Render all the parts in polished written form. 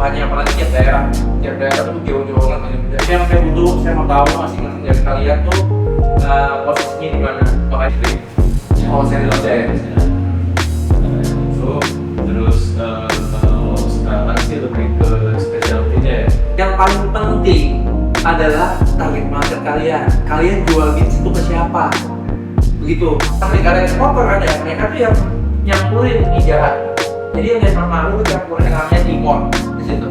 kebutuhannya, apalagi tiap daerah tuh jauh-jauh banget. Jadi yang saya butuh, saya mau tahu masing-masing dari kalian tuh posisinya di mana. Makanya itu saya bilang saya. So terus kalau sekarang sih lebih ke specialty-nya ya. Yang paling penting adalah target market kalian. Kalian jual beans itu ke siapa? Begitu. Negara eksporter kan ya, mereka tuh yang nyampurin ijaran. Jadi yang dari Malu itu campurin yang namanya Timor di situ.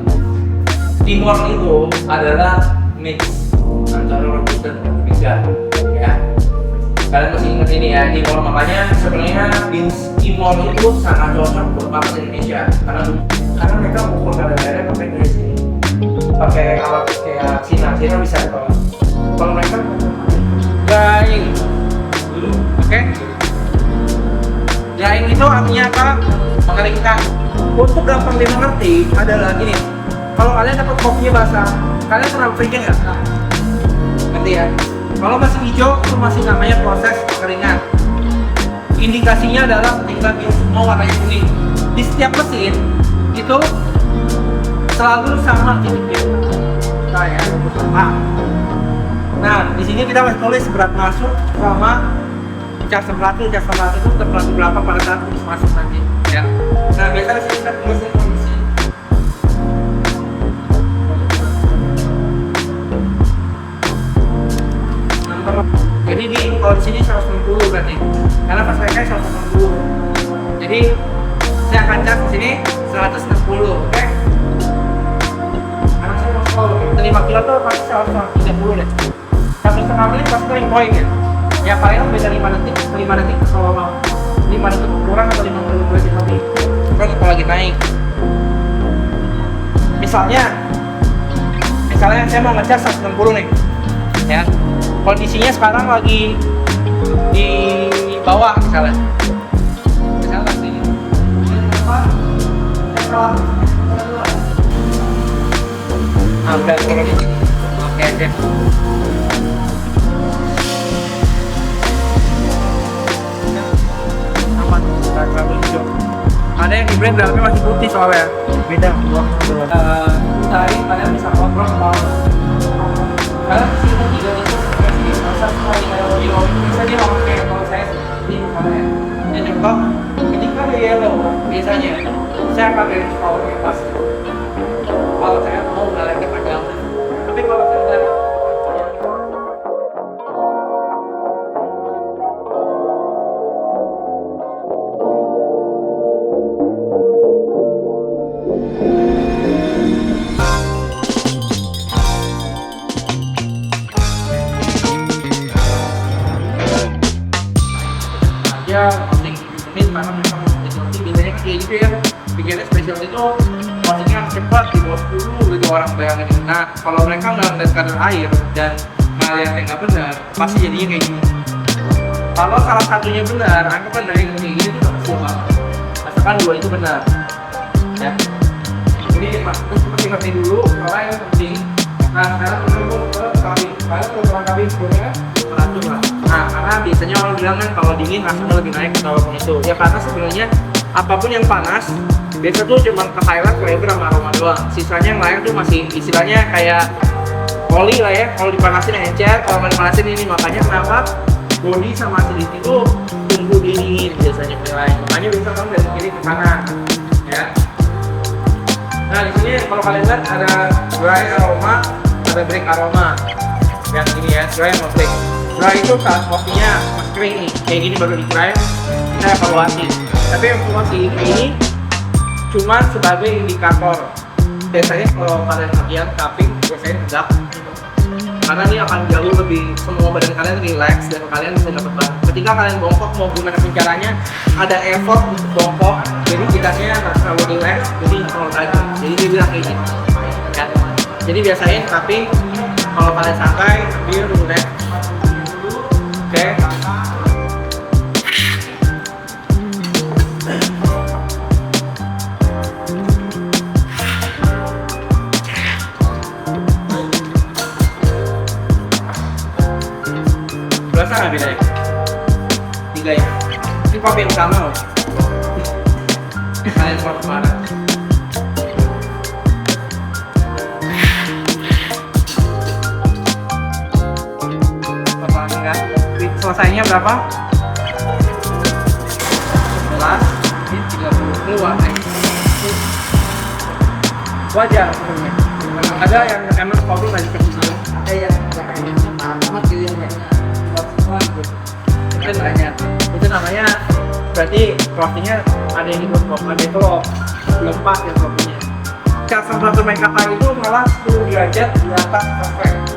Timor itu adalah mix antara Robusta dan Arabica, ya. Kalian masih ingat ini ya, Timor, makanya sebenarnya beans Timor itu sangat cocok buat market Indonesia karena mereka mengukur kadar-kadarnya pakai dari sini, pakai alat kayak Cina bisa kalau mereka drying dulu, oke? Drying itu artinya apa? Mengeringkan. Untuk gampang dimengerti adalah gini, kalau kalian dapat kopinya basah, kalian pernah freezing nggak? Ngerti ya? Kalau masih hijau itu masih namanya proses kekeringan. Indikasinya adalah ketika mau warnanya kuning. Di setiap mesin itu selalu sama titiknya. Kayak nah, di sini kita masih tulis berat masuk sama cas temperatur itu temperatur berapa pada saat masuk nanti, ya. Nah, biasanya sih kita tulisnya kondisi. Jadi kalau di sini 160 berarti, karena pas mereka 160. Jadi saya akan cas di sini 160, oke? Karena saya mau scroll, 5 kilo tuh pasti 130 deh. 1,5 menit pasti kering point ya. Ya paling beda 5 detik kalau mau 5 detik kurang atau 50 detik lebih. Kan kalau lagi naik. Misalnya saya mau ngecas 160 nih, ya. Kondisinya sekarang lagi di bawah misalnya lagi oke deh. Aman, terlalu hijau. Ada yang hybrid dalamnya masih putih soalnya. Beda tadi kalian bisa kontrol kalian sini juga itu bisa dia pakai kalau saya seperti misalnya ya contoh ketika ada yellow biasanya saya pakai power pas kalau saya mau nggak lagi panjang, tapi kalau saya udah penting menit karena mereka mau specialty biasanya kayak gitu ya, bikinnya specialty itu maksudnya cepat di bawah 10 gitu orang bayangin. Nah kalau mereka nggak ngeliat kadar air dan ngeliat yang nggak benar pasti jadinya kayak gini. Kalau salah satunya benar, anggapan dari yang kayak gini tuh nggak kecil banget, asalkan dua itu benar ya. Jadi seperti ngerti dulu kalau yang penting. Nah sekarang kita mau ke kabin, kalian mau ke kabin sebenarnya teratur lah. Nah, karena biasanya orang bilang kan kalau dingin rasanya lebih naik atau apapun itu. Ya karena sebenarnya apapun yang panas biasa tuh cuma ke highlight flavor sama aroma doang. Sisanya yang lain tuh masih istilahnya kayak oli lah ya. Kalau dipanasin encer, kalau nggak dipanasin ini, makanya kenapa body sama acidity itu tunggu dingin biasanya penilaian. Makanya bisa kamu dari kiri ke kanan, ya. Nah di sini kalau kalian lihat ada dry aroma, ada break aroma. Yang ini ya, dry sama break. Dry itu saat kopinya masih kering nih, kayak gini baru di dry, kita evaluasi. Tapi evaluasi ini cuma sebagai indikator. Biasanya kalau kalian latihan cupping, biasanya tegak. Karena ini akan jauh lebih, semua badan kalian relax dan kalian bisa dapat banget. Ketika kalian bongkok mau gimana caranya, ada effort untuk bongkok, jadi gitarnya nggak terlalu relax, jadi nggak terlalu tajam. Jadi dia bilang kayak gini, ya. Jadi biasanya cupping, kalau kalian santai, dia relax. Oke. Berasa nggak bedanya? 3 ya? Ini kopi yang sama loh. Kalian mau kemana? selesainya berapa? 11, ini 30 keluar nih. Wajar sebenarnya. Ada yang emang kopi nggak dikasih dulu. Ada yang kayaknya amat gitu yang Itu namanya berarti frostingnya ada yang ikut kok, ada itu loh belum pas ya kopinya. Custom satu make up itu malah 10 derajat di atas perfect.